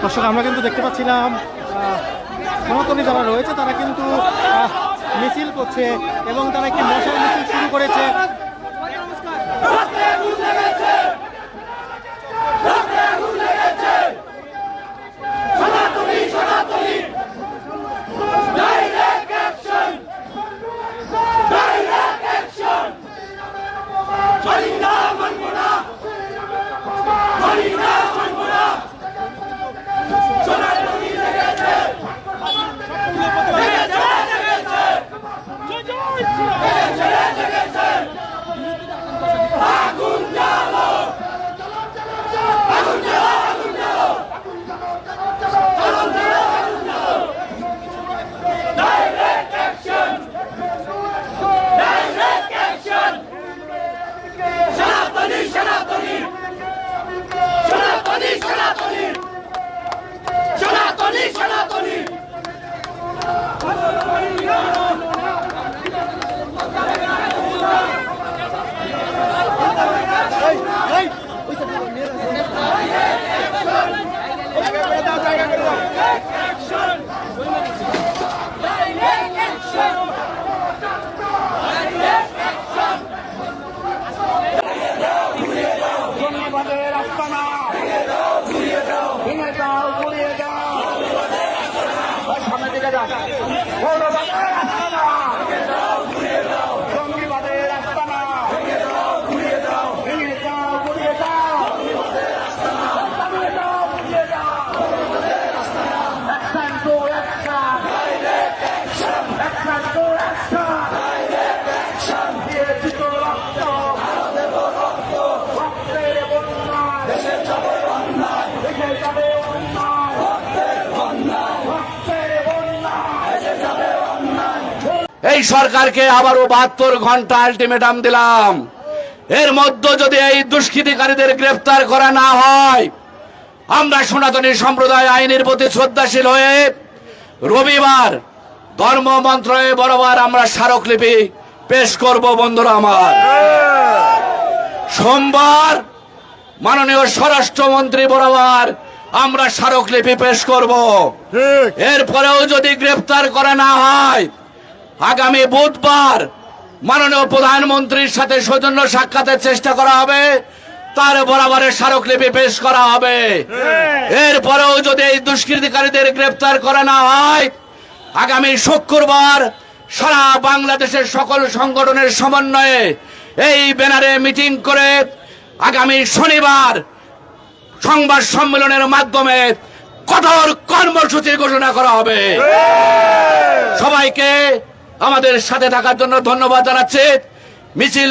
দর্শক, আমরা কিন্তু দেখতে পাচ্ছিলাম সনাতনী যারা রয়েছে তারা কিন্তু মিছিল করছে এবং তারা একটি মশাল মিছিল শুরু করেছে। এই সরকারকে আবারও 72 ঘন্টা আলটিমেটাম দিলাম। এর মধ্যে যদি এই দুষ্কৃতিকারীদের গ্রেফতার করা না হয়, আমরা সনাতনী সম্প্রদায় আইনের প্রতি শ্রদ্ধাশীল হয়ে রবিবার ধর্ম মন্ত্রণালয় বরাবর আমরা স্মারকলিপি পেশ করব। বন্ধুরা আমার, সোমবার মাননীয় স্বরাষ্ট্রমন্ত্রী বরাবর আমরা স্মারকলিপি পেশ করব। এরপরেও যদি গ্রেফতার করা না হয়, আগামী বুধবার মাননীয় প্রধানমন্ত্রীর সাথে সৌজন্য সাক্ষাতের চেষ্টা করা হবে, তার বরাবরের স্মারকলিপি পেশ করা হবে। এরপরেও যদি এই দুষ্কৃতিকারীদের গ্রেফতার করা না হয়, আগামী শুক্রবার সারা বাংলাদেশের সকল সংগঠনের সমন্বয়ে এই ব্যানারে মিটিং করে আগামী শনিবার সংবাদ সম্মেলনের মাধ্যমে কঠোর কর্মসূচির ঘোষণা করা হবে। সবাইকে আমাদের সাথে থাকার জন্য ধন্যবাদ জানাচ্ছি। মিছিল